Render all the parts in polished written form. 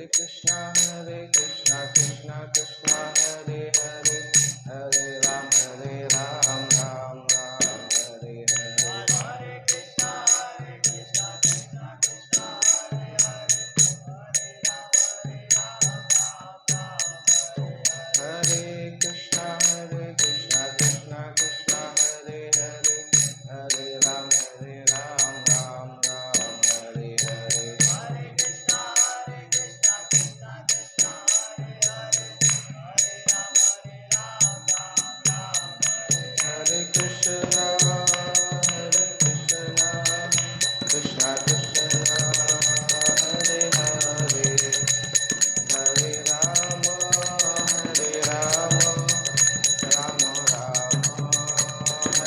कृष्णा कृष्णा कृष्णा हरे हरे, हरे राम राम राम हरे हरे। हरे कृष्णा कृष्णा कृष्णा हरे हरे, हरे राम राम राम हरे हरे। हरे कृष्णा कृष्णा कृष्णा हरे हरे, हरे राम राम राम हरे हरे। हरे कृष्णा कृष्णा कृष्णा हरे हरे, हरे राम राम राम हरे कृष्णा कृष्णा कृष्णा हरे हरे, हरे राम राम राम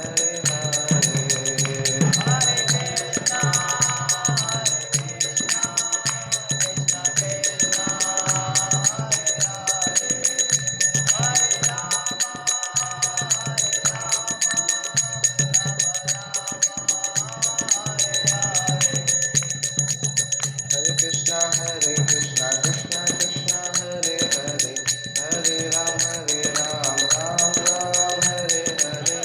हरे हरे। हरे कृष्णा कृष्णा कृष्णा हरे हरे, हरे राम हरे कृष्णा कृष्णा कृष्णा हरे हरे, हरे राम राम राम हरे हरे।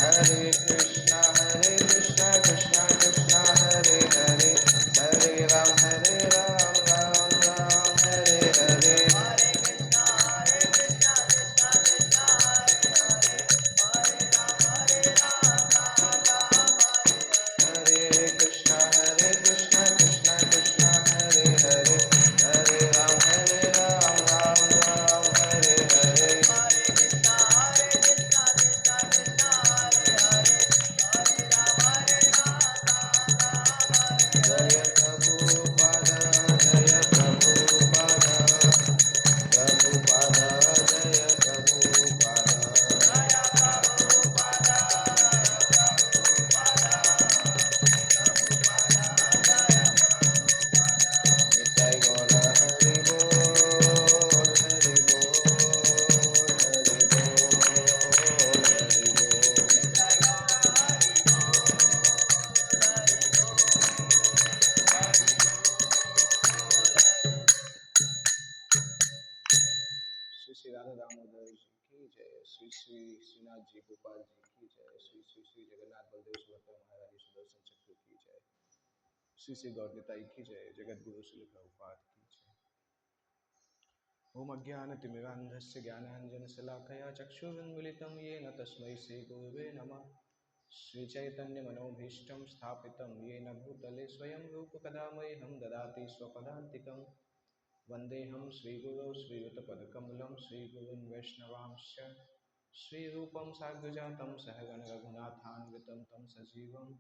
हरे कृष्णा कृष्णा कृष्णा हरे हरे, हरे राम राम राम हरे हरे। हरे कृष्णा कृष्णा कृष्णा हरे हरे, हरे राम राम राम हरे हरे। हरे कृष्णा कृष्णा कृष्णा हरे हरे, हरे राम राम हरे कृष्णा कृष्णा कृष्णा हरे हरे, हरे राम राम हरे हरे। हरे कृष्णा कृष्णा कृष्णा हरे हरे, हरे राम जय प्रभुपाद जय प्रभुपाद, प्रभुपाद जय प्रभुपाद, जय प्रभुपाद निताय गौर हरि बोल हरि बोल हरि बोल हरि बोल। निताय गौर हरि श्री श्री राधा दामोदर जी की जय, श्री श्री श्रीनाथ जी गोपाल जी की जय, श्री श्री श्री जगन्नाथ बलदेव सुभद्रा महाराज सुदर्शन चक्र की जय, श्री श्री गौरताई की जय, जगत गुरु श्री प्रभुपाद की जय। ओम अज्ञानतिमिरान्धस्य ज्ञानाञ्जनशलाकया चक्षुरुन्मीलितं येन तस्मै श्रीगुरवे नमः। श्रीचैतन्यमनोभीष्टं स्थापितं येन भूतले स्वयं रूपकदा मह्यं ददाति स्वपदान्तिकं। वन्देऽहं श्रीगुरौ श्रीयुतपदकमलं श्रीगुरुन् वैष्णवांश्च श्रीरूपं साग्रजातं सहगण रघुनाथान्वितं तं सजीवं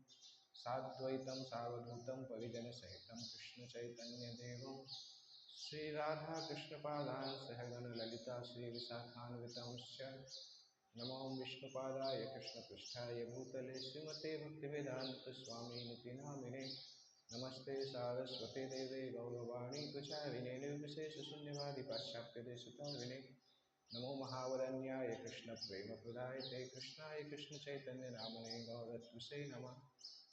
साद्वैतं सावधूतं परिजनसहितं कृष्णचैतन्यदेवं श्रीराधा कृष्णपादान् सहगण ललिता श्रीविशाखान्वितांश्च नमो विष्णुपादाय कृष्णपृष्ठाय भूतले श्रीमते भक्तिवेदान्तस्वामिनिति नामिने। नमस्ते सारस्वते देवे गौरवाणी प्रचारिणे निर्विशेषशून्यवादी पाश्चात्यदेशतारिणे। नमो महावरण्याय कृष्णप्रेमप्रदायते कृष्णाय कृष्णचैतन्यनामने गौरत्विषे नमः।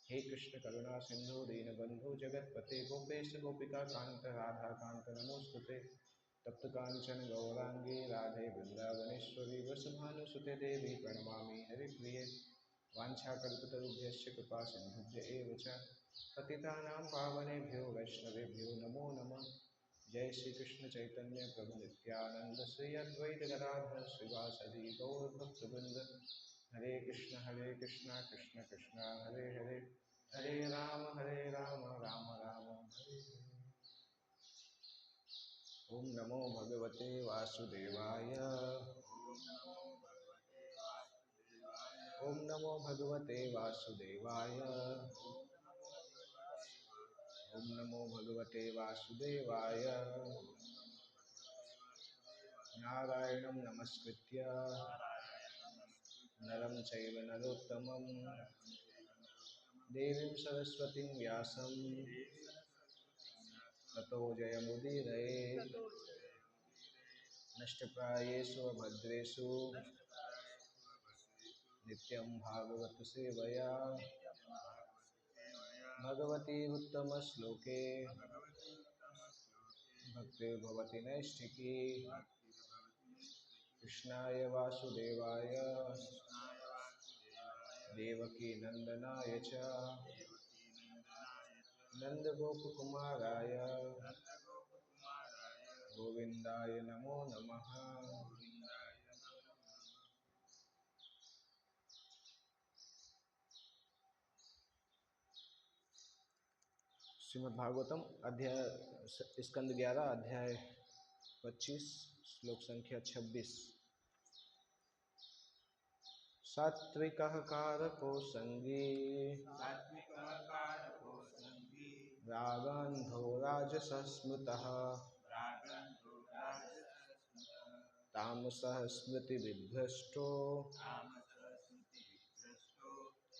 हे कृष्ण करुणा सिंधु दीनबंधु जगतपते गोपेश गोपिका कांत राधा कांत नमोस्तुते। तप्त कांचन गौरांगी राधे वृंदावनेश्वरी वसुभानुसुते देवी प्रणमामि हरिप्रिये। वाञ्छाकल्पतरुभ्यश्च कृपा सिन्धुभ्य एव च पतितानां पावनेभ्यो वैष्णवेभ्यो नमो नमः। जय श्री कृष्ण चैतन्य प्रभु नित्यानंद श्री अद्वैत गदाधर श्रीवासदि गौर भक्तवृंद। हरे कृष्ण कृष्ण कृष्ण हरे हरे, हरे राम राम राम हरे हरे। ओम नमो भगवते वासुदेवाय, ओम नमो भगवते वासुदेवाय, ओम नमो भगवते वासुदेवाय। नारायणं नमस्कृत्य नरं चैव नरोत्तमं देवीं सरस्वतीं व्यासं ततो जयमुदीरये। नष्टप्रायेषु भद्रेषु नित्यं भागवत सेवया भगवती उत्तमश्लोके भक्तिर्भवति नैष्ठिकी कृष्णाय वासुदेवाय देवकी नंदनाय च नंदगोपकुमाराय गोविंदाय नमो नमः। श्रीमद् भागवतम अध्याय स्कंद 11 अध्याय 25 श्लोक संख्या 26। सात्विकः कारको संगी रागन्धो राजसः स्मृतः तामसः स्मृतिविभ्रष्टो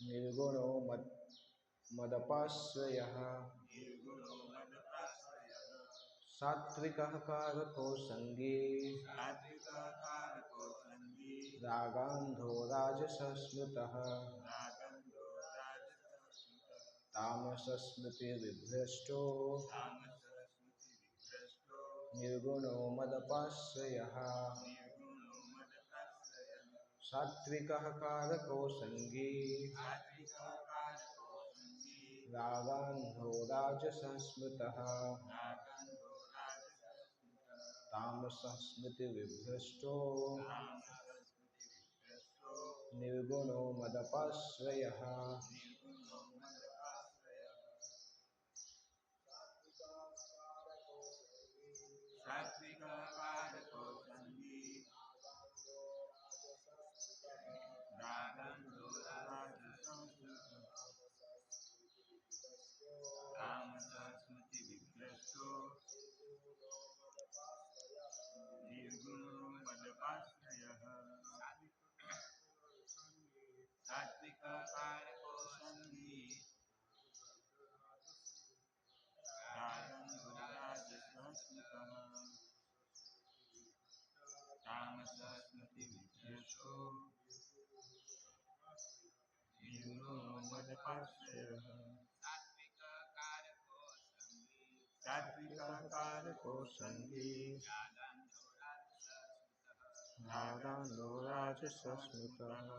निर्गुणो मदपाश्रयः। सात्विकः कारको संगी रागान्धो राजसः स्मृतः तामसः स्मृतिविभ्रष्टो निर्गुणो मदपाश्रयः। सात्विकः कारको संगी रागान्धो राजसः स्मृतः तामसः स्मृतिविभ्रष्टो निर्गुणो मदपाश्रयः। कारको संगी रागान्धो राजसः स्मृतः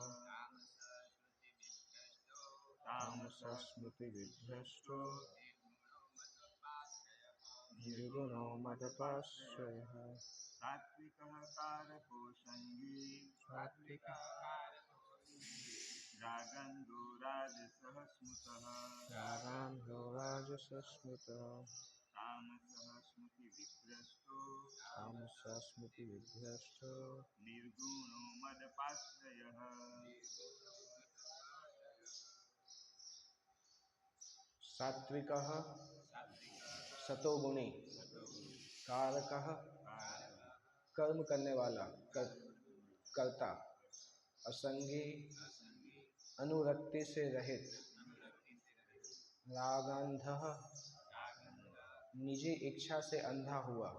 तामसः स्मृतिविभ्रष्टो निर्गुणो मदपाश्रयः। सात्विकः कारको संगी रागान्धो राजसः स्मृतः तामसः स्मृतिविभ्रष्टो निर्गुणो मदपाश्रयः। सात्विकः सतोगुणी कारकः कर्म करने वाला कर्ता असंगी अनुरक्ति से रहित रागान्धः निजी इच्छा से अंधा हुआ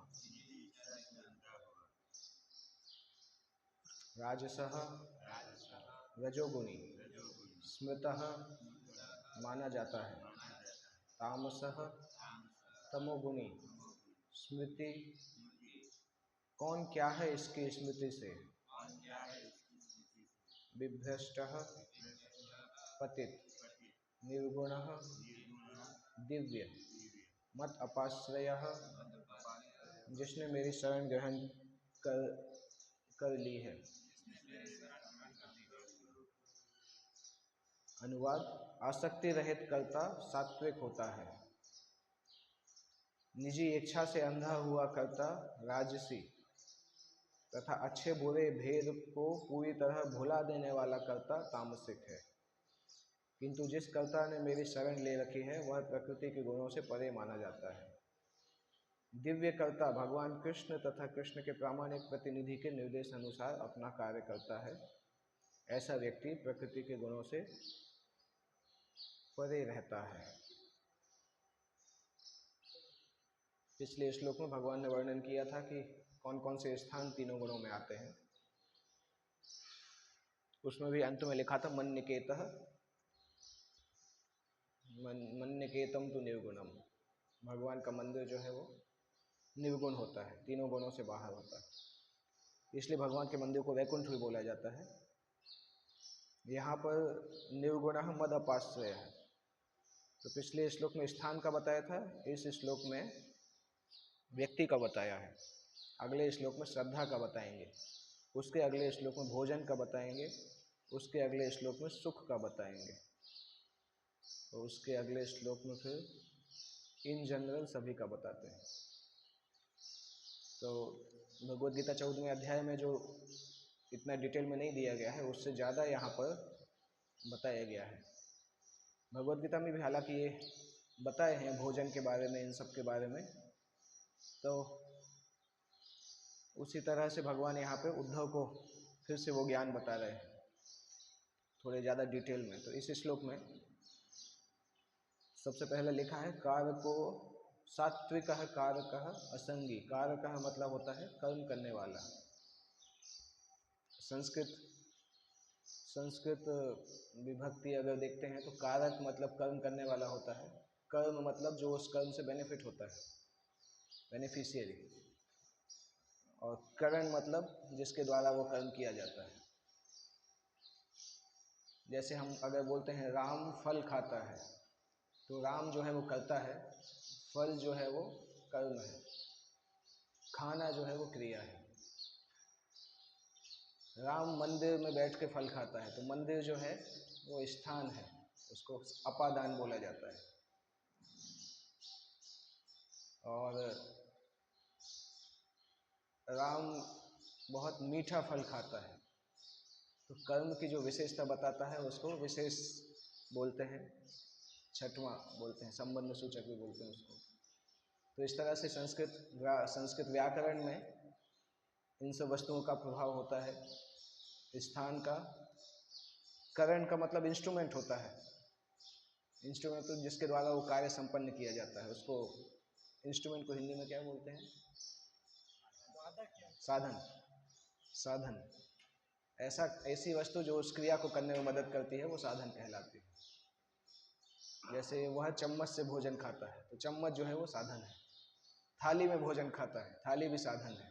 राजसः रजोगुणी स्मृतः माना जाता है तामसः तमोगुणी स्मृति कौन क्या है इसकी स्मृति से विभ्रष्टः पतित निर्गुणः दिव्य मत अपाश्रयः जिसने मेरी शरण ग्रहण कर ली है। अनुवाद आसक्ति रहित कर्ता सात्विक होता है। निजी इच्छा से अंधा हुआ कर्ता राजसी तथा अच्छे बुरे भेद को पूरी तरह भुला देने वाला कर्ता तामसिक है। किंतु जिस कर्ता ने मेरी शरण ले रखी है वह प्रकृति के गुणों से परे माना जाता है। दिव्य कर्ता भगवान कृष्ण तथा कृष्ण के प्रामाणिक प्रतिनिधि के निर्देश अनुसार अपना कार्य करता है। ऐसा व्यक्ति प्रकृति के गुणों से परे रहता है। पिछले श्लोक में भगवान ने वर्णन किया था कि कौन कौन से स्थान तीनों गुणों में आते हैं। उसमें भी अंत में लिखा था मन्निकेतः मन्निकेतम तो निर्गुणम। भगवान का मंदिर जो है वो निर्गुण होता है, तीनों गुणों से बाहर होता है, इसलिए भगवान के मंदिर को वैकुंठ भी बोला जाता है। यहाँ पर निर्गुणः मद अपाश्रय है। तो पिछले श्लोक में स्थान का बताया था, इस श्लोक में व्यक्ति का बताया है। अगले श्लोक में श्रद्धा का बताएंगे, उसके अगले श्लोक में भोजन का बताएंगे, उसके अगले श्लोक में सुख का बताएंगे, और उसके अगले श्लोक में फिर इन जनरल सभी का बताते हैं। तो भगवद गीता 14वें अध्याय में जो इतना डिटेल में नहीं दिया गया है, उससे ज़्यादा यहाँ पर बताया गया है। भगवद गीता में भी हालांकि ये बताए हैं भोजन के बारे में, इन सब के बारे में, तो उसी तरह से भगवान यहाँ पे उद्धव को फिर से वो ज्ञान बता रहे हैं थोड़े ज़्यादा डिटेल में। तो इस श्लोक में सबसे पहले लिखा है कारको सात्विकः कारकः असंगी। कारकः मतलब होता है कर्म करने वाला। संस्कृत विभक्ति अगर देखते हैं तो कारक मतलब कर्म करने वाला होता है, कर्म मतलब जो उस कर्म से बेनिफिट होता है, बेनिफिशियरी, और करण मतलब जिसके द्वारा वो कर्म किया जाता है। जैसे हम अगर बोलते हैं राम फल खाता है, तो राम जो है वो करता है, फल जो है वो कर्म है, खाना जो है वो क्रिया है। राम मंदिर में बैठ के फल खाता है, तो मंदिर जो है वो स्थान है, उसको अपादान बोला जाता है। और राम बहुत मीठा फल खाता है, तो कर्म की जो विशेषता बताता है उसको विशेष बोलते हैं, छठवां बोलते हैं, संबंध सूचक भी बोलते हैं उसको। तो इस तरह से संस्कृत व्याकरण में इन सब वस्तुओं का प्रभाव होता है। स्थान का, करण का मतलब इंस्ट्रूमेंट होता है, इंस्ट्रूमेंट तो जिसके द्वारा वो कार्य संपन्न किया जाता है, उसको इंस्ट्रूमेंट को हिंदी में क्या बोलते हैं? साधन। साधन, ऐसी वस्तु जो उस क्रिया को करने में मदद करती है वो साधन कहलाती है। जैसे वह चम्मच से भोजन खाता है, तो चम्मच जो है वो साधन है। थाली में भोजन खाता है, थाली भी साधन है।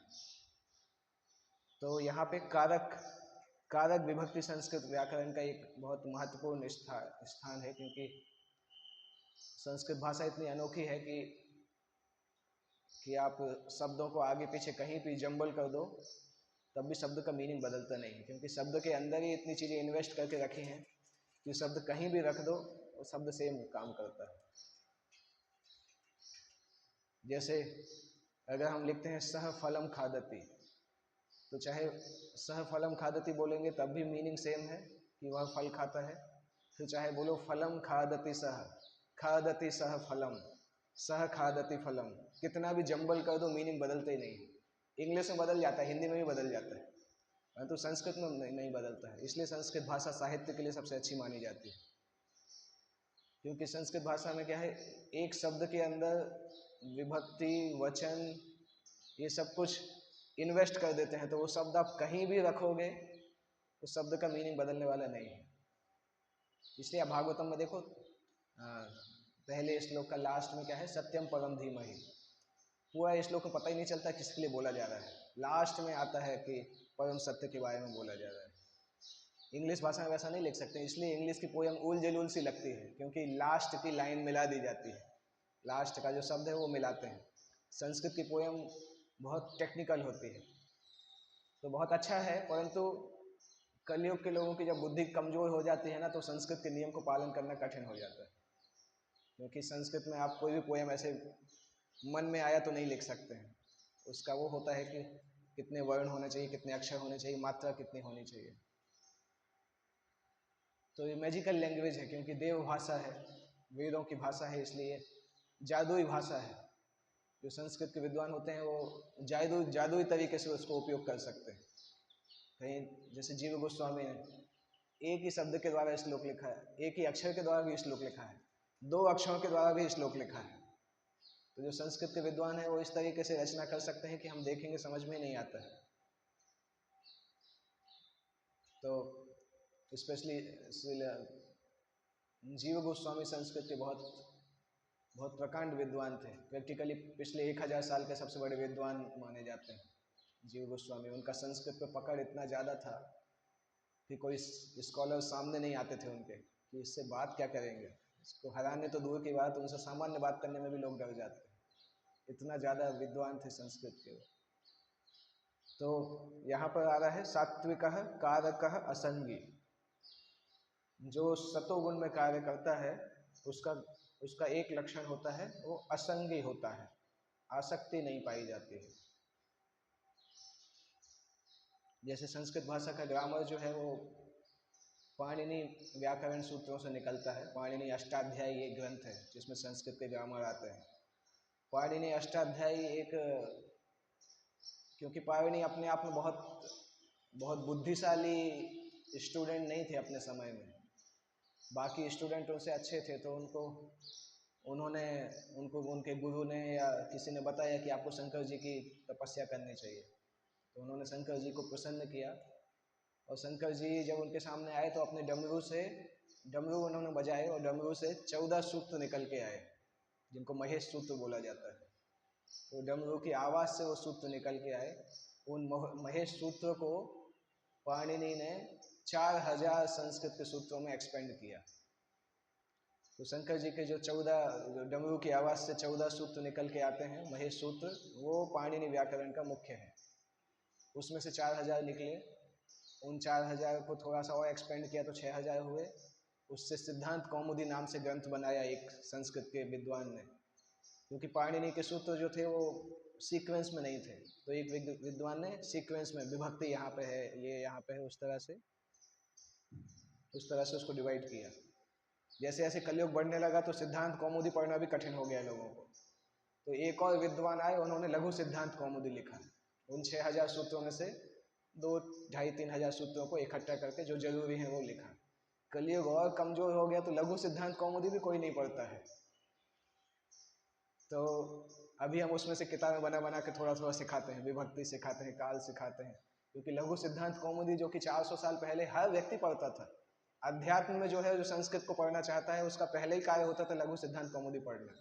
तो यहाँ पे कारक विभक्ति संस्कृत व्याकरण का एक बहुत महत्वपूर्ण स्थान है, क्योंकि संस्कृत भाषा इतनी अनोखी है कि आप शब्दों को आगे पीछे कहीं भी जंबल कर दो तब भी शब्द का मीनिंग बदलता नहीं है, क्योंकि शब्द के अंदर ही इतनी चीज़ें इन्वेस्ट करके रखी हैं कि शब्द कहीं भी रख दो वो शब्द सेम काम करता है। जैसे अगर हम लिखते हैं सह फलम खादती, तो चाहे सह फलम खादती बोलेंगे तब भी मीनिंग सेम है कि वह फल खाता है। फिर चाहे बोलो फलम खादती सह फलम, सह खादती फलम, कितना भी जंबल कर दो मीनिंग बदलते ही नहीं। इंग्लिश में बदल जाता है, हिंदी में भी बदल जाता है, परंतु संस्कृत में नहीं बदलता है। इसलिए संस्कृत भाषा साहित्य के लिए सबसे अच्छी मानी जाती है, क्योंकि संस्कृत भाषा में क्या है, एक शब्द के अंदर विभक्ति, वचन, ये सब कुछ इन्वेस्ट कर देते हैं, तो वो शब्द आप कहीं भी रखोगे उस शब्द का मीनिंग बदलने वाला नहीं है। इसलिए आप भागवतम में देखो, पहले श्लोक का लास्ट में क्या है, सत्यम परम धीमहि। पूरा श्लोक में पता ही नहीं चलता किसके लिए बोला जा रहा है, लास्ट में आता है कि परम सत्य के बारे में बोला जा रहा है। इंग्लिश भाषा में वैसा नहीं लिख सकते, इसलिए इंग्लिश की पोयम उल जलूल सी लगती है, क्योंकि लास्ट की लाइन मिला दी जाती है, लास्ट का जो शब्द है वो मिलाते हैं। संस्कृत की पोयम बहुत टेक्निकल होती है, तो बहुत अच्छा है, परंतु कलयुग के लोगों की जब बुद्धि कमज़ोर हो जाती है ना, तो संस्कृत के नियम को पालन करना कठिन हो जाता है, क्योंकि संस्कृत में आप कोई भी पोयम ऐसे मन में आया तो नहीं लिख सकते हैं। उसका वो होता है कि कितने वर्ण होने चाहिए, कितने अक्षर होने चाहिए, मात्रा कितनी होनी चाहिए। तो ये मैजिकल लैंग्वेज है, क्योंकि देव भाषा है, वेदों की भाषा है, इसलिए जादुई भाषा है। जो संस्कृत के विद्वान होते हैं वो जादुई तरीके से उसको उपयोग कर सकते हैं। कहीं जैसे जीव गोस्वामी ने एक ही शब्द के द्वारा श्लोक लिखा है, एक ही अक्षर के द्वारा भी श्लोक लिखा है, दो अक्षरों के द्वारा भी श्लोक लिखा है। तो जो संस्कृत के विद्वान हैं वो इस तरीके से रचना कर सकते हैं कि हम देखेंगे समझ में नहीं आता है। तो स्पेशली जीव गोस्वामी संस्कृत के बहुत बहुत प्रकांड विद्वान थे। प्रैक्टिकली पिछले 1000 साल के सबसे बड़े विद्वान माने जाते हैं जीव गोस्वामी। उनका संस्कृत पे पकड़ इतना ज़्यादा था कि कोई स्कॉलर सामने नहीं आते थे उनके कि इससे बात क्या करेंगे, इसको हराने तो दूर की बात, उनसे सामान्य बात करने में भी लोग डर जाते हैं, इतना ज़्यादा विद्वान थे संस्कृत के। तो यहाँ पर आ रहा है सात्विकः कारकः असंगी। जो सतोगुण में कार्य करता है उसका एक लक्षण होता है, वो असंगी होता है, आसक्ति नहीं पाई जाती है। जैसे संस्कृत भाषा का ग्रामर जो है वो पाणिनि व्याकरण सूत्रों से निकलता है। पाणिनि अष्टाध्यायी एक ग्रंथ है जिसमें संस्कृत के ग्रामर आते हैं। पाणिनि अष्टाध्यायी एक, क्योंकि पाणिनि अपने आप में बहुत बहुत बुद्धिशाली स्टूडेंट नहीं थे अपने समय में, बाकी स्टूडेंट उनसे अच्छे थे, तो उनको उनके गुरु ने या किसी ने बताया कि आपको शंकर जी की तपस्या करनी चाहिए। तो उन्होंने शंकर जी को प्रसन्न किया और शंकर जी जब उनके सामने आए तो अपने डमरू उन्होंने बजाए और डमरू से 14 सूत्र निकल के आए जिनको महेश सूत्र बोला जाता है। तो डमरू की आवाज़ से वो सूत्र निकल के आए। उन महेश सूत्र को पाणिनि ने 4000 संस्कृत के सूत्रों में एक्सपेंड किया। तो शंकर जी के जो डमरू की आवाज़ से 14 सूत्र निकल के आते हैं महेश सूत्र, वो पाणिनि व्याकरण का मुख्य है। उसमें से 4000 निकले, उन 4000 को थोड़ा सा और एक्सपेंड किया तो 6000 हुए। उससे सिद्धांत कौमुदी नाम से ग्रंथ बनाया एक संस्कृत के विद्वान ने, क्योंकि पाणिनि के सूत्र जो थे वो सीक्वेंस में नहीं थे, तो एक विद्वान ने सीक्वेंस में विभक्ति यहाँ पे है, ये यहाँ पे है, उस तरह से उसको डिवाइड किया। जैसे जैसे कलयुग बढ़ने लगा तो सिद्धांत कौमुदी पढ़ना भी कठिन हो गया लोगों को, तो एक और विद्वान आए, उन्होंने लघु सिद्धांत कौमुदी लिखा। उन 6000 सूत्रों में से 2-2,500-3,000 सूत्रों को इकट्ठा करके जो जरूरी है वो लिखा। कलयुग और कमजोर हो गया तो लघु सिद्धांत कौमुदी भी कोई नहीं पढ़ता है, तो अभी हम उसमें से किताबें बना बना के थोड़ा थोड़ा सिखाते हैं, विभक्ति सिखाते हैं, काल सिखाते हैं, क्योंकि लघु सिद्धांत कौमुदी जो कि 400 साल पहले हर व्यक्ति पढ़ता था। अध्यात्म में जो है, जो संस्कृत को पढ़ना चाहता है उसका पहले ही कार्य होता था लघु सिद्धांत कौमुदी पढ़ना।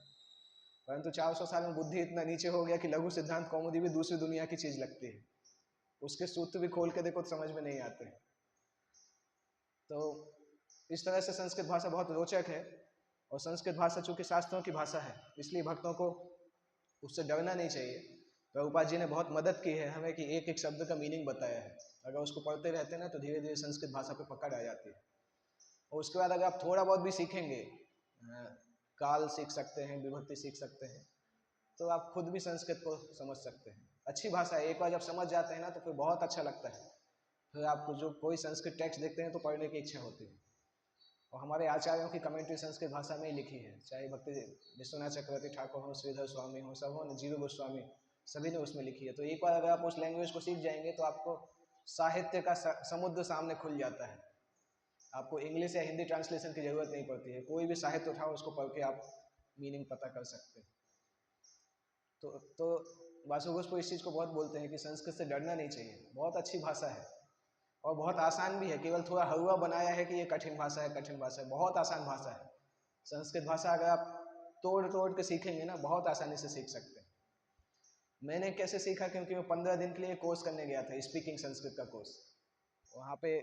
परंतु 400 साल में बुद्धि इतना नीचे हो गया कि लघु सिद्धांत कौमुदी भी दूसरी दुनिया की चीज लगती है, उसके सूत्र भी खोल के देखो तो समझ में नहीं आते हैं। तो इस तरह से संस्कृत भाषा बहुत रोचक है, और संस्कृत भाषा चूंकि शास्त्रों की भाषा है इसलिए भक्तों को उससे डरना नहीं चाहिए। प्रभुपाद जी ने बहुत मदद की है हमें कि एक एक शब्द का मीनिंग बताया है। अगर उसको पढ़ते रहते हैं ना तो धीरे धीरे संस्कृत भाषा पे पकड़ आ जाती है। और उसके बाद अगर आप थोड़ा बहुत भी सीखेंगे, काल सीख सकते हैं, विभक्ति सीख सकते हैं, तो आप खुद भी संस्कृत को समझ सकते हैं। अच्छी भाषा है, एक बार जब समझ जाते हैं ना तो फिर बहुत अच्छा लगता है। फिर आपको जो कोई संस्कृत टेक्स्ट देखते हैं तो पढ़ने की इच्छा होती है। और हमारे आचार्यों की कमेंट्री संस्कृत भाषा में ही लिखी है, चाहे भक्ति विश्वनाथ चक्रवर्ती ठाकुर हो, श्रीधर स्वामी हो, सब हो, जीव गोस्वामी, सभी ने उसमें लिखी है। तो एक बार अगर आप उस लैंग्वेज को सीख जाएंगे तो आपको साहित्य का समुद्र सामने खुल जाता है। आपको इंग्लिश या हिंदी ट्रांसलेशन की जरूरत नहीं पड़ती है, कोई भी साहित्य उठाओ उसको पढ़ के आप मीनिंग पता कर सकते हैं। तो वासु घोष इस चीज़ को बहुत बोलते हैं कि संस्कृत से डरना नहीं चाहिए, बहुत अच्छी भाषा है और बहुत आसान भी है। केवल थोड़ा हवा बनाया है कि ये कठिन भाषा है, कठिन भाषा है, बहुत आसान भाषा है। संस्कृत भाषा अगर आप तोड़ तोड़ के सीखेंगे ना, बहुत आसानी से सीख सकते हैं। मैंने कैसे सीखा, क्योंकि मैं 15 दिन के लिए कोर्स करने गया था, स्पीकिंग संस्कृत का कोर्स। वहाँ पे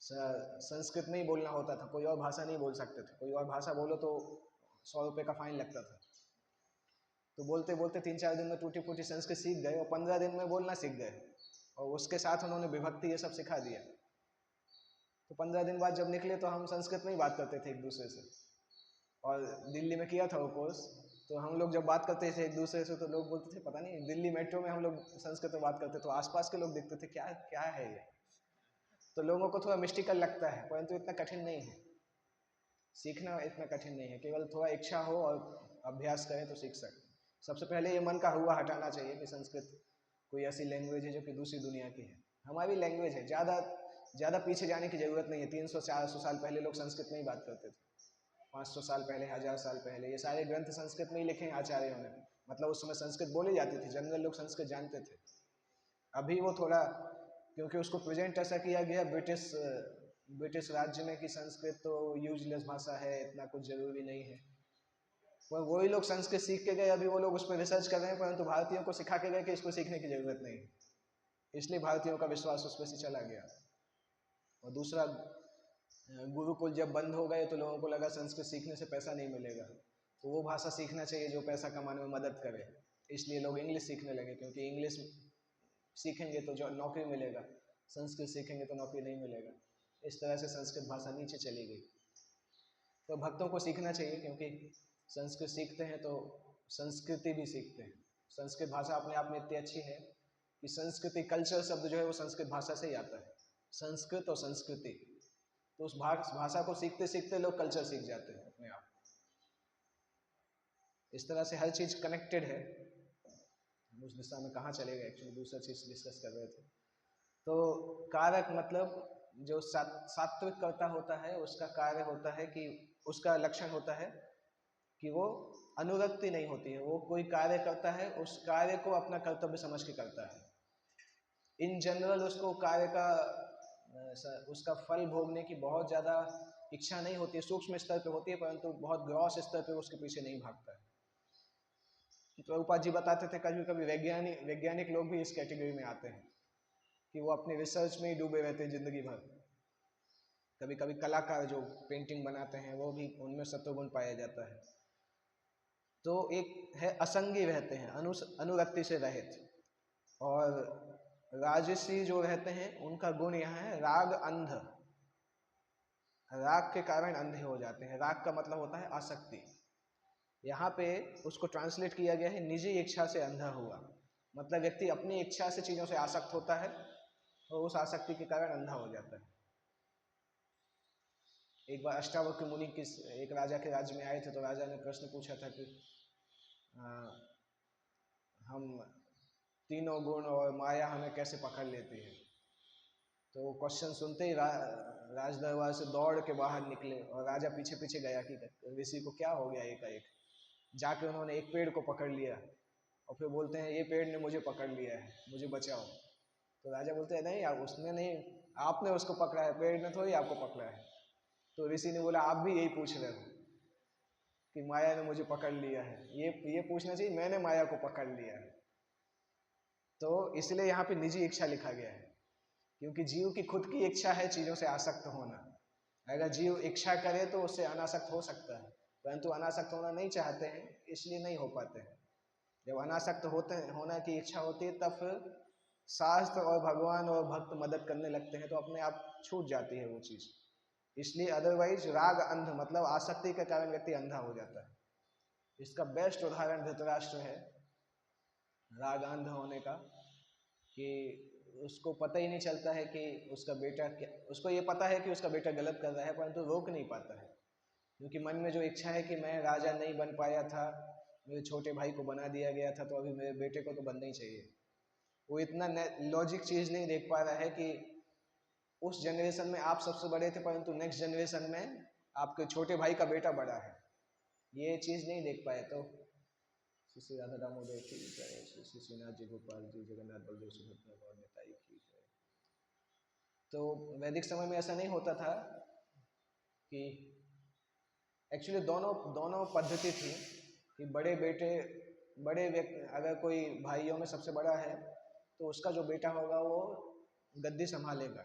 संस्कृत में ही बोलना होता था, कोई और भाषा नहीं बोल सकते थे। कोई और भाषा बोलो तो 100 रुपये का फाइन लगता था। तो बोलते बोलते 3-4 दिन में टूटी फूटी संस्कृत सीख गए और 15 दिन में बोलना सीख गए, और उसके साथ उन्होंने विभक्ति ये सब सिखा दिया। तो 15 दिन बाद जब निकले तो हम संस्कृत में ही बात करते थे एक दूसरे से। और दिल्ली में किया था वो कोर्स, तो हम लोग जब बात करते थे एक दूसरे से तो लोग बोलते थे पता नहीं, दिल्ली मेट्रो में हम लोग संस्कृत में बात करते तो आसपास के लोग देखते थे क्या क्या है ये। तो लोगों को थोड़ा मिस्टिकल लगता है, परंतु इतना कठिन नहीं है, सीखना इतना कठिन नहीं है। केवल थोड़ा इच्छा हो और अभ्यास करें तो सीख सकते हैं। सबसे पहले ये मन का हुआ हटाना चाहिए कि संस्कृत कोई ऐसी लैंग्वेज है जो कि दूसरी दुनिया की है। हमारी लैंग्वेज है, ज़्यादा पीछे जाने की ज़रूरत नहीं है। 300-400 साल पहले लोग संस्कृत में ही बात करते थे, 500 साल पहले, 1000 साल पहले ये सारे ग्रंथ संस्कृत में ही लिखे हैं आचार्यों ने। मतलब उस समय संस्कृत बोली जाती थी, जनरल लोग संस्कृत जानते थे। अभी वो थोड़ा, क्योंकि उसको प्रेजेंट ऐसा किया गया ब्रिटिश राज्य में कि संस्कृत तो यूजलेस भाषा है, इतना कुछ जरूरी नहीं है। पर वही लोग संस्कृत सीख के गए, अभी वो लोग उस पर रिसर्च कर रहे हैं, परंतु भारतीयों को सिखा के गए कि इसको सीखने की जरूरत नहीं, इसलिए भारतीयों का विश्वास उस पर से चला गया। और दूसरा, गुरुकुल जब बंद हो गए तो लोगों को लगा संस्कृत सीखने से पैसा नहीं मिलेगा, तो वो भाषा सीखना चाहिए जो पैसा कमाने में मदद करे, इसलिए लोग इंग्लिश सीखने लगे, क्योंकि इंग्लिश सीखेंगे तो जो नौकरी मिलेगा, संस्कृत सीखेंगे तो नौकरी नहीं मिलेगा। इस तरह से संस्कृत भाषा नीचे चली गई। तो भक्तों को सीखना चाहिए, क्योंकि संस्कृत सीखते हैं तो संस्कृति भी सीखते हैं। संस्कृत भाषा अपने आप में इतनी अच्छी है कि संस्कृति, कल्चर शब्द जो है वो संस्कृत भाषा से ही आता है, संस्कृत और संस्कृति। तो उस भाषा को सीखते सीखते लोग कल्चर सीख जाते हैं अपने आप। इस तरह से हर चीज़ कनेक्टेड है। हम उस दिशा में कहाँ चले गए, एक्चुअली दूसरा चीज़ डिस्कस कर रहे थे। तो कारक मतलब जो सात्विक कर्ता होता है उसका कार्य होता है कि उसका लक्षण होता है कि वो अनुरक्ति नहीं होती है। वो कोई कार्य करता है, उस कार्य को अपना कर्तव्य समझ के करता है। इन जनरल उसको कार्य का उसका फल भोगने की बहुत ज़्यादा इच्छा नहीं होती है, सूक्ष्म स्तर पे होती है, परंतु बहुत ग्रॉस स्तर पे उसके पीछे नहीं भागता है। प्रभुपाद जी बताते थे कभी कभी वैज्ञानिक लोग भी इस कैटेगरी में आते हैं कि वो अपने रिसर्च में ही डूबे रहते हैं जिंदगी भर। कभी कभी कलाकार जो पेंटिंग बनाते हैं वो भी, उनमें सत्वगुण पाया जाता है। तो एक है असंगी रहते हैं, अनुरक्ति से रहित। और राजसी जो रहते हैं उनका गुण यहाँ है राग अंध, राग के कारण अंधे हो जाते हैं। राग का मतलब होता है आसक्ति। यहाँ पे उसको ट्रांसलेट किया गया है निजी इच्छा से अंधा हुआ, मतलब व्यक्ति अपनी इच्छा से चीज़ों से आसक्त होता है और उस आसक्ति के कारण अंधा हो जाता है। एक बार अष्टावक्र मुनि एक राजा के राज्य में आए थे, तो राजा ने प्रश्न पूछा था कि हम तीनों गुण और माया हमें कैसे पकड़ लेती है। तो क्वेश्चन सुनते ही राज दरबार से दौड़ के बाहर निकले और राजा पीछे पीछे गया कि ऋषि को क्या हो गया एकाएक। जाके उन्होंने एक पेड़ को पकड़ लिया और फिर बोलते हैं ये पेड़ ने मुझे पकड़ लिया है, मुझे बचाओ। तो राजा बोलते हैं नहीं यार, उसने नहीं, आपने उसको पकड़ा है, पेड़ ने थोड़ी आपको पकड़ा है। तो ऋषि ने बोला आप भी यही पूछ रहे हो कि माया ने मुझे पकड़ लिया है, ये पूछना चाहिए मैंने माया को पकड़ लिया है। तो इसलिए यहाँ पे निजी इच्छा लिखा गया है, क्योंकि जीव की खुद की इच्छा है चीज़ों से आसक्त होना। अगर जीव इच्छा करे तो उससे अनासक्त हो सकता है, परंतु अनासक्त होना नहीं चाहते हैं, इसलिए नहीं हो पाते हैं। जब अनासक्त होते हैं, होना की इच्छा होती है, तब फिर शास्त्र और भगवान और भक्त मदद करने लगते हैं, तो अपने आप छूट जाती है वो चीज़। इसलिए अदरवाइज राग अंध मतलब आसक्ति के कारण व्यक्ति अंधा हो जाता है। इसका बेस्ट उदाहरण धृतराष्ट्र है राग अंध होने का, कि उसको पता ही नहीं चलता है कि उसका बेटा क्या, उसको ये पता है कि उसका बेटा गलत कर रहा है, परंतु रोक नहीं पाता है, क्योंकि मन में जो इच्छा है कि मैं राजा नहीं बन पाया था, मेरे छोटे भाई को बना दिया गया था, तो अभी मेरे बेटे को तो बनना ही चाहिए। वो इतना लॉजिक चीज़ नहीं देख पा रहा है कि उस जनरेशन में आप सबसे बड़े थे, परंतु नेक्स्ट जनरेशन में आपके छोटे भाई का बेटा बड़ा है, ये चीज़ नहीं देख पाए। तो श्री श्री राधा दामोदर की जय, श्री श्री श्रीनाथ जी गोपाल जी, जगन्नाथ बलदेव सुभद्रा गौर निताई की जय। तो वैदिक समय में ऐसा नहीं होता था कि एक्चुअली दोनों पद्धति थी कि बड़े व्यक्ति, अगर कोई भाइयों में सबसे बड़ा है तो उसका जो बेटा होगा वो गद्दी संभालेगा,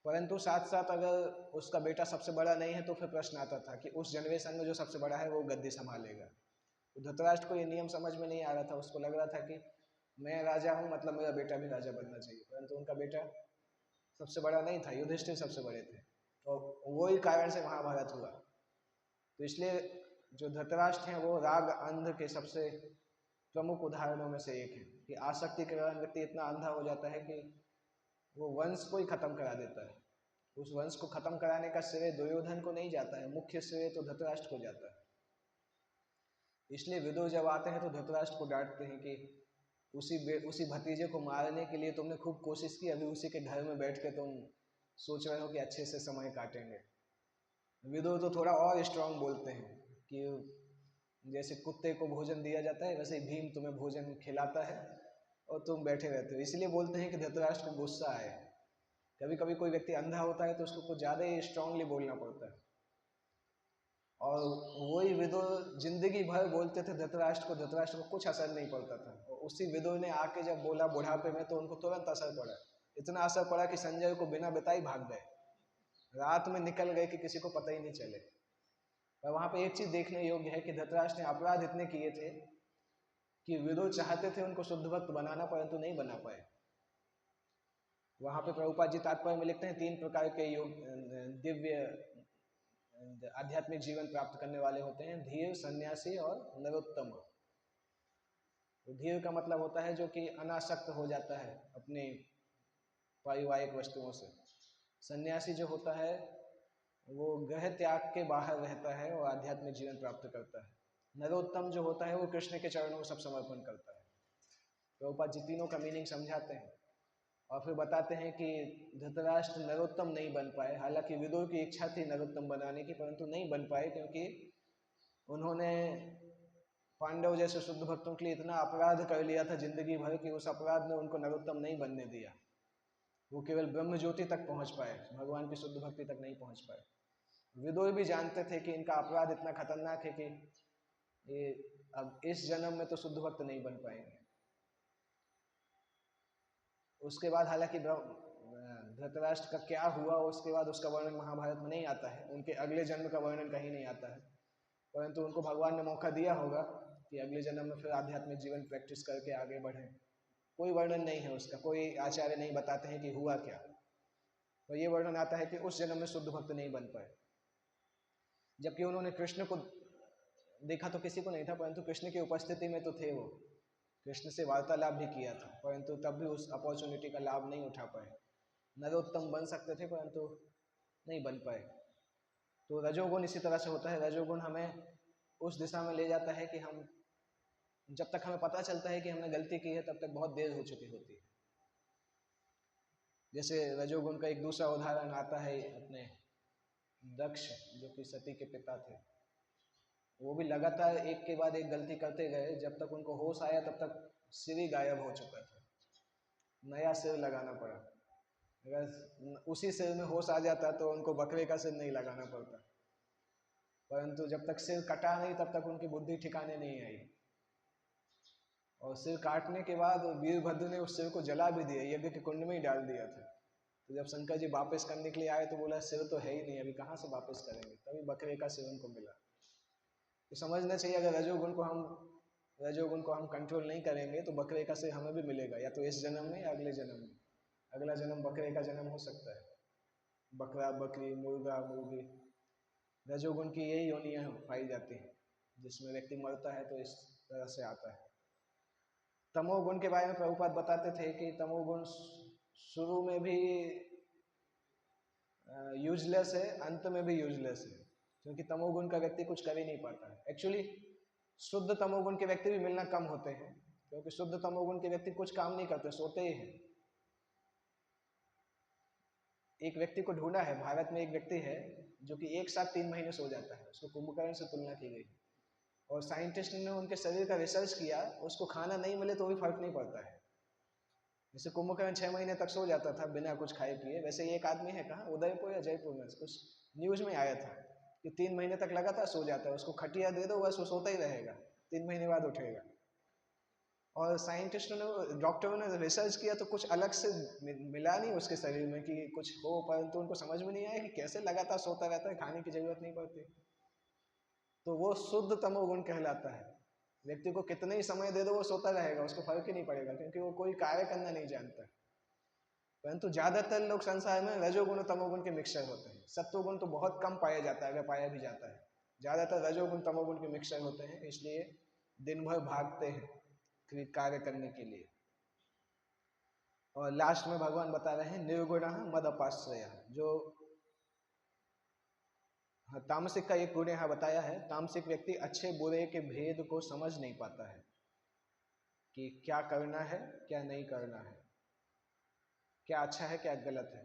परंतु साथ साथ अगर उसका बेटा सबसे बड़ा नहीं है तो फिर प्रश्न आता था कि उस जनरेशन में जो सबसे बड़ा है वो गद्दी संभालेगा। तो धृतराष्ट्र को ये नियम समझ में नहीं आ रहा था, उसको लग रहा था कि मैं राजा हूँ, मतलब मेरा बेटा भी राजा बनना चाहिए, परंतु उनका बेटा सबसे बड़ा नहीं था, युधिष्ठिर सबसे बड़े थे, और वही कारण से महाभारत हुआ। तो इसलिए जो धृतराष्ट्र हैं वो राग अंध के सबसे प्रमुख उदाहरणों में से एक है, कि आसक्ति के कारण व्यक्ति इतना अंधा हो जाता है कि वो वंश को ही खत्म करा देता है। उस वंश को खत्म कराने का श्रेय दुर्योधन को नहीं जाता है, मुख्य श्रेय तो धृतराष्ट्र को जाता है। इसलिए विदुर जब आते हैं तो धृतराष्ट्र को डांटते हैं कि उसी भतीजे को मारने के लिए तुमने खूब कोशिश की, अभी उसी के घर में बैठ के तुम सोच रहे हो कि अच्छे से समय काटेंगे। विदुर तो थोड़ा और स्ट्रांग बोलते हैं कि जैसे कुत्ते को भोजन दिया जाता है वैसे ही भीम तुम्हें भोजन खिलाता है और तुम बैठे रहते हो। इसलिए बोलते हैं कि धृतराष्ट्र को गुस्सा आए कभी कभी कोई व्यक्ति अंधा होता है तो उसको कुछ ज़्यादा ही स्ट्रांगली बोलना पड़ता है। और वही विदुर जिंदगी भर बोलते थे धृतराष्ट्र को कुछ असर नहीं पड़ता था। और उसी विदुर ने आके जब बोला बुढ़ापे में तो उनको तुरंत असर पड़ा। इतना असर पड़ा कि संजय को बिना बताए भाग गए, रात में निकल गए कि किसी को पता ही नहीं चले। पर वहां पे एक चीज देखने योग्य है कि धृतराष्ट्र ने अपराध इतने किए थे कि विदुर चाहते थे उनको शुद्ध भक्त बनाना, परंतु नहीं बना पाए। वहां पे प्रभुपाद जी तात्पर्य में लिखते हैं 3 प्रकार के योग दिव्य आध्यात्मिक जीवन प्राप्त करने वाले होते हैं, धीर, सन्यासी और नरोत्तम। तो धीर का मतलब होता है जो कि अनासक्त हो जाता है अपने पारिवारिक वस्तुओं से। सन्यासी जो होता है वो ग्रह त्याग के बाहर रहता है और आध्यात्मिक जीवन प्राप्त करता है। नरोत्तम जो होता है वो कृष्ण के चरणों में सब समर्पण करता है। प्रभुपाद जी तीनों का मीनिंग समझाते हैं और फिर बताते हैं कि धृतराष्ट्र नरोत्तम नहीं बन पाए। हालांकि विदुर की इच्छा थी नरोत्तम बनाने की, परंतु नहीं बन पाए क्योंकि उन्होंने पांडव जैसे शुद्ध भक्तों के लिए इतना अपराध कर लिया था जिंदगी भर कि उस अपराध ने उनको नरोत्तम नहीं बनने दिया। वो केवल ब्रह्म ज्योति तक पहुंच पाए, भगवान की शुद्ध भक्ति तक नहीं पहुंच पाए। विदुर भी जानते थे कि इनका अपराध इतना खतरनाक है कि ये अब इस जन्म में तो शुद्ध भक्त नहीं बन पाएंगे। उसके बाद हालांकि धृतराष्ट्र का क्या हुआ उसके बाद उसका वर्णन महाभारत में नहीं आता है, उनके अगले जन्म का वर्णन कहीं नहीं आता है। परंतु उनको भगवान ने मौका दिया होगा कि अगले जन्म में फिर आध्यात्मिक जीवन प्रैक्टिस करके आगे बढ़ें। कोई वर्णन नहीं है उसका, कोई आचार्य नहीं बताते हैं कि हुआ क्या। तो ये वर्णन आता है कि उस जन्म में शुद्ध भक्त नहीं बन पाए। जबकि उन्होंने कृष्ण को देखा तो किसी को नहीं था, परंतु कृष्ण की उपस्थिति में तो थे। वो कृष्ण से वार्तालाप भी किया था, परंतु तब भी उस अपॉर्चुनिटी का लाभ नहीं उठा पाए। नरोत्तम बन सकते थे परंतु नहीं बन पाए। तो रजोगुण इसी तरह से होता है। रजोगुण हमें उस दिशा में ले जाता है कि हम जब तक हमें पता चलता है कि हमने गलती की है तब तक बहुत देर हो चुकी होती है। जैसे रजोगुण का एक दूसरा उदाहरण आता है अपने दक्ष, जो कि सती के पिता थे। वो भी लगातार एक के बाद एक गलती करते गए, जब तक उनको होश आया तब तक सिर ही गायब हो चुका था, नया सिर लगाना पड़ा। अगर उसी सिर में होश आ जाता तो उनको बकरे का सिर नहीं लगाना पड़ता, परंतु जब तक सिर कटा नहीं तब तक उनकी बुद्धि ठिकाने नहीं आई। और सिर काटने के बाद वीरभद्र ने उस सिर को जला भी दिया, यज्ञ के कुंड में ही डाल दिया था। तो जब शंकर जी वापस करने के लिए आए तो बोला सिर तो है ही नहीं, अभी कहाँ से वापस करेंगे, तभी बकरे का सिर उनको मिला। तो समझना चाहिए अगर रजोगुण को हम कंट्रोल नहीं करेंगे तो बकरे का सिर हमें भी मिलेगा, या तो इस जन्म में या अगले जन्म में। अगला जन्म बकरे का जन्म हो सकता है, बकरा, बकरी, मुर्गा, मुर्गी। रजोगुण की यही योनियां पाई जाती हैं जिसमें व्यक्ति मरता है, तो इस तरह से आता है। तमोगुण के बारे में प्रभुपाद बताते थे कि तमोगुण शुरू में भी यूजलेस है, अंत में भी यूजलेस है, क्योंकि तमोगुण का व्यक्ति कुछ कर ही नहीं पाता है। एक्चुअली शुद्ध तमोगुण के व्यक्ति भी मिलना कम होते हैं, क्योंकि शुद्ध तमोगुण के व्यक्ति कुछ काम नहीं करते, सोते ही हैं। एक व्यक्ति को ढूंढा है, भारत में एक व्यक्ति है जो कि एक साथ 3 महीने सो जाता है, उसको कुंभकर्ण से तुलना की गई और साइंटिस्ट ने उनके शरीर का रिसर्च किया, उसको खाना नहीं मिले तो भी फर्क नहीं पड़ता है। जैसे कुंभकर्ण 6 महीने तक सो जाता था बिना कुछ खाए पिए, वैसे ही एक आदमी है, कहाँ, उदयपुर या जयपुर में कुछ न्यूज में आया था कि 3 महीने तक लगातार सो जाता है, उसको खटिया दे दो बस वो सोता ही रहेगा, 3 महीने बाद उठेगा। और साइंटिस्टों ने, डॉक्टरों ने रिसर्च किया तो कुछ अलग से मिला नहीं उसके शरीर में कि कुछ हो, परंतु उनको समझ में नहीं आया कि कैसे लगातार सोता रहता है, खाने की जरूरत नहीं पड़ती। तो वो शुद्ध तमोगुण कहलाता है। व्यक्ति को कितने ही समय दे दो वो सोता रहेगा, उसको फर्क ही नहीं पड़ेगा, क्योंकि वो कोई कार्य करना नहीं जानता। परंतु ज्यादातर लोग संसार में रजोगुण और तमोगुण के मिक्सचर होते हैं। सत्वगुण तो बहुत कम पाया जाता है, अगर पाया भी जाता है। ज्यादातर रजोगुण तमोगुण के मिक्सचर होते हैं, इसलिए दिन भर भागते हैं कार्य करने के लिए। और लास्ट में भगवान बता रहे हैं निर्गुण मद अपाश्रय, जो तामसिक का एक गुण यहाँ बताया है। तामसिक व्यक्ति अच्छे बुरे के भेद को समझ नहीं पाता है कि क्या करना है क्या नहीं करना है, क्या अच्छा है क्या गलत है।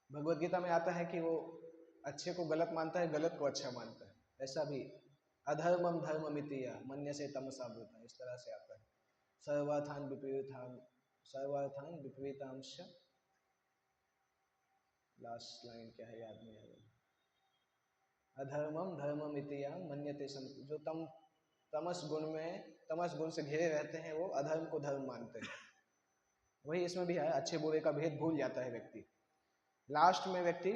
भगवत गीता में आता है कि वो अच्छे को गलत मानता है, गलत को अच्छा मानता है। ऐसा भी अधर्मम धर्ममितिया मन्यसे तमसा भूता, इस तरह से आता है। सर्वार्थान विपरीतांश लास्ट लाइन क्या है याद नहीं आ रहा। अधर्मम धर्मम इतिया मन्यते जो तमस गुण से घिरे रहते हैं वो अधर्म को धर्म मानते हैं। वही इसमें भी है, अच्छे बुरे का भेद भूल जाता है व्यक्ति। लास्ट में व्यक्ति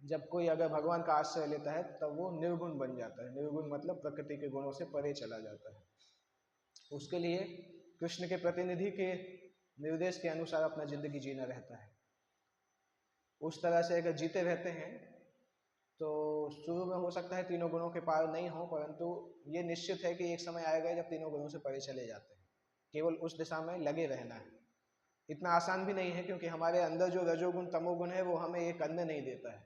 जब कोई अगर भगवान का आश्रय लेता है तब वो निर्गुण बन जाता है। निर्गुण मतलब प्रकृति के गुणों से परे चला जाता है। उसके लिए कृष्ण के प्रतिनिधि के निर्देश के अनुसार अपना जिंदगी जीना रहता है। उस तरह से अगर जीते रहते हैं तो शुरू में हो सकता है तीनों गुणों के पार नहीं हो, परंतु ये निश्चित है कि एक समय आएगा जब तीनों गुणों से परे चले जाते हैं। केवल उस दिशा में लगे रहना है। इतना आसान भी नहीं है, क्योंकि हमारे अंदर जो रजोगुण तमोगुण है वो हमें ये करने नहीं देता है।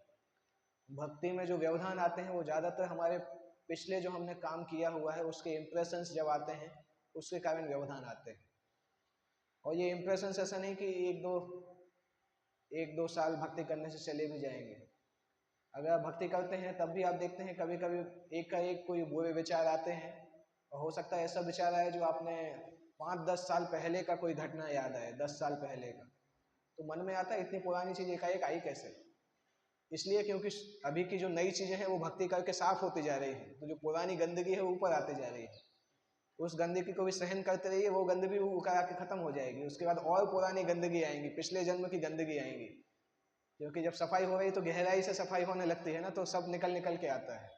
भक्ति में जो व्यवधान आते हैं वो ज़्यादातर हमारे पिछले जो हमने काम किया हुआ है उसके इम्प्रेशंस जब आते हैं उसके कारण व्यवधान आते हैं। और ये इम्प्रेशंस ऐसा नहीं कि एक दो साल भक्ति करने से चले भी जाएंगे। अगर आप भक्ति करते हैं तब भी आप देखते हैं कभी कभी एक का एक कोई बुरे विचार आते हैं, और हो सकता है ऐसा विचार आए जो आपने 5-10 साल पहले का कोई घटना याद आए, 10 साल पहले का, तो मन में आता है इतनी पुरानी चीज़ एकाएक आई कैसे। इसलिए क्योंकि अभी की जो नई चीज़ें हैं वो भक्ति करके साफ होती जा रही है, तो जो पुरानी गंदगी है वो ऊपर आती जा रही है। उस गंदगी को भी सहन करते रहिए, वो गंदगी उकर आके खत्म हो जाएगी। उसके बाद और पुरानी गंदगी आएंगी, पिछले जन्म की गंदगी आएंगी। क्योंकि जब सफाई हो रही तो गहराई से सफाई होने लगती है ना, तो सब निकल निकल के आता है।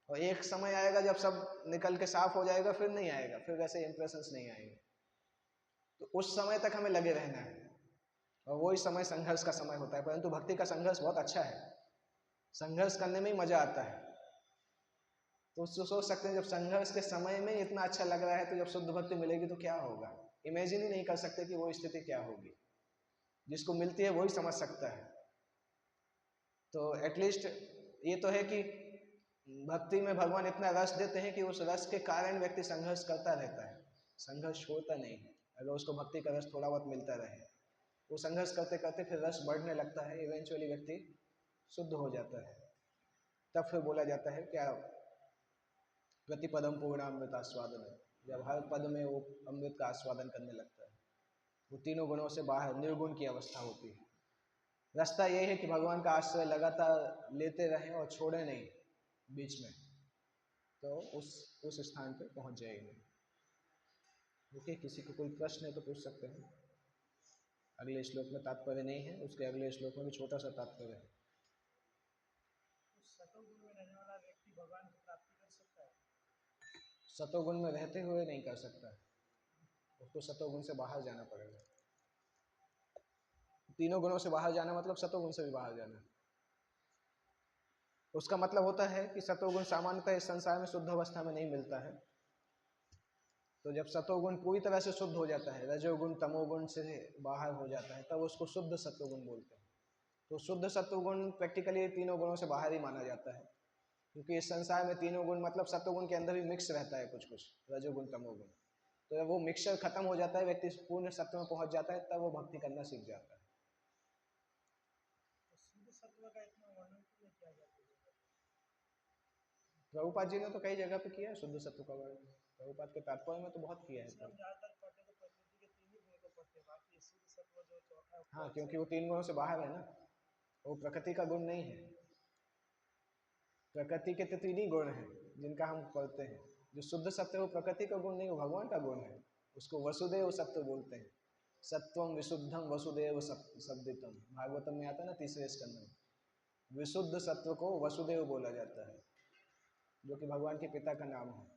और एक समय आएगा जब सब निकल के साफ हो जाएगा, फिर नहीं आएगा, फिर वैसे इंप्रेशंस नहीं आएंगे। तो उस समय तक हमें लगे रहना है, और वही समय संघर्ष का समय होता है। परंतु भक्ति का संघर्ष बहुत अच्छा है, संघर्ष करने में ही मजा आता है। तो सोच सकते हैं जब संघर्ष के समय में इतना अच्छा लग रहा है तो जब शुद्ध भक्ति मिलेगी तो क्या होगा। इमेजिन ही नहीं कर सकते कि वो स्थिति क्या होगी। जिसको मिलती है वही समझ सकता है। तो एटलीस्ट ये तो है कि भक्ति में भगवान इतना रस देते हैं कि उस रस के कारण व्यक्ति संघर्ष करता रहता है, संघर्ष छोड़ता नहीं है। अगर उसको भक्ति का रस थोड़ा बहुत मिलता रहे, वो संघर्ष करते करते फिर रस बढ़ने लगता है, इवेंचुअली व्यक्ति शुद्ध हो जाता है। तब फिर बोला जाता है क्या, प्रतिपदम पूर्णामृत आस्वादन, जब हर पद में वो अमृत का आस्वादन करने लगता है, वो तीनों गुणों से बाहर निर्गुण की अवस्था होती है। रास्ता ये है कि भगवान का आश्रय लगातार लेते रहें और छोड़े नहीं बीच में, तो उस स्थान पे पहुंच जाएंगे। ओके, किसी को कोई प्रश्न है तो पूछ सकते हैं। अगले श्लोक में तात्पर्य नहीं है, उसके अगले श्लोक में भी छोटा सा तात्पर्य है। सतोगुण में रहने वाला व्यक्ति भगवान की प्राप्ति कर सकता है? सतोगुण में रहते हुए नहीं कर सकता, उसको सतोगुण से बाहर जाना पड़ेगा। तीनों गुणों से बाहर जाना मतलब सतोगुण से भी बाहर जाना। उसका मतलब होता है कि सतोगुण सामान्यतः इस संसार में शुद्ध अवस्था में नहीं मिलता है। तो जब सतोगुण पूरी तरह से शुद्ध हो जाता है, रजोगुण तमोगुण से बाहर हो जाता है, तब उसको शुद्ध सत्वगुण बोलते हैं। तो शुद्ध सत्वगुण प्रैक्टिकली तीनों गुणों से बाहर ही माना जाता है, क्योंकि इस संसार में तीनों गुण मतलब सत्वगुण के अंदर भी मिक्स रहता है कुछ कुछ, रजोगुण तमोगुण। तो जब वो मिक्सचर खत्म हो जाता है, व्यक्ति पूर्ण सत्व में पहुंच जाता है, तब वो भक्ति करना सीख जाता है। शुद्ध सत्व का इतना वर्णन क्यों किया जाता है? प्रभुपाद जी ने तो कई जगह पे किया है शुद्ध सत्व का वर्णन। प्रभुपाद के तात्पर्य में तो बहुत किया है। हम ज्यादातर पढ़ते तो प्रकृति के तीन ही गुण को पढ़ते हैं, बाकी शुद्ध सत्व जो चौथा है। हाँ, क्योंकि वो तीन गुणों से बाहर है ना, वो प्रकृति का गुण नहीं है। प्रकृति के तो तीन ही गुण हैं जिनका हम पढ़ते हैं। जो शुद्ध सत्य है वो प्रकृति का गुण नहीं, वो भगवान का गुण है। उसको वसुदेव सत्य बोलते हैं। सत्वम विशुद्धम वसुदेव शब्दितम, भागवतम में आता है ना, तीसरे स्कंद में। विशुद्ध सत्व को वसुदेव बोला जाता है, जो कि भगवान के पिता का नाम है।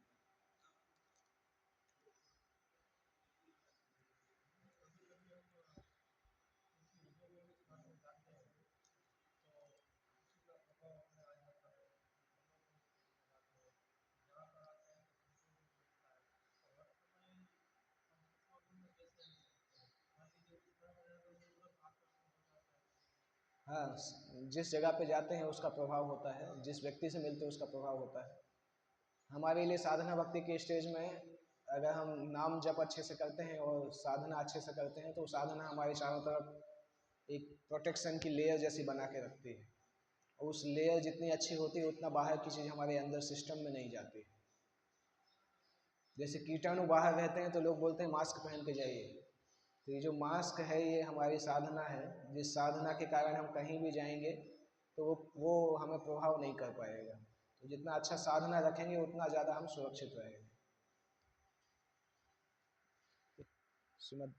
हाँ, जिस जगह पे जाते हैं उसका प्रभाव होता है, जिस व्यक्ति से मिलते हैं उसका प्रभाव होता है। हमारे लिए साधना भक्ति के स्टेज में अगर हम नाम जप अच्छे से करते हैं और साधना अच्छे से करते हैं, तो साधना हमारे चारों तरफ एक प्रोटेक्शन की लेयर जैसी बना के रखती है। और उस लेयर जितनी अच्छी होती है उतना बाहर की चीज़ हमारे अंदर सिस्टम में नहीं जाती। जैसे कीटाणु बाहर रहते हैं तो लोग बोलते हैं मास्क पहन के जाइए, तो ये जो मास्क है ये हमारी साधना है, जिस साधना के कारण हम कहीं भी जाएंगे तो वो हमें प्रभाव नहीं कर पाएगा। तो जितना अच्छा साधना रखेंगे उतना ज़्यादा हम सुरक्षित रहेंगे। श्रीमद्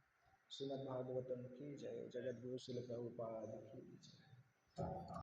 श्रीमद् भागवतम की जय। जगत गुरु शिल प्रभुपाद की जय।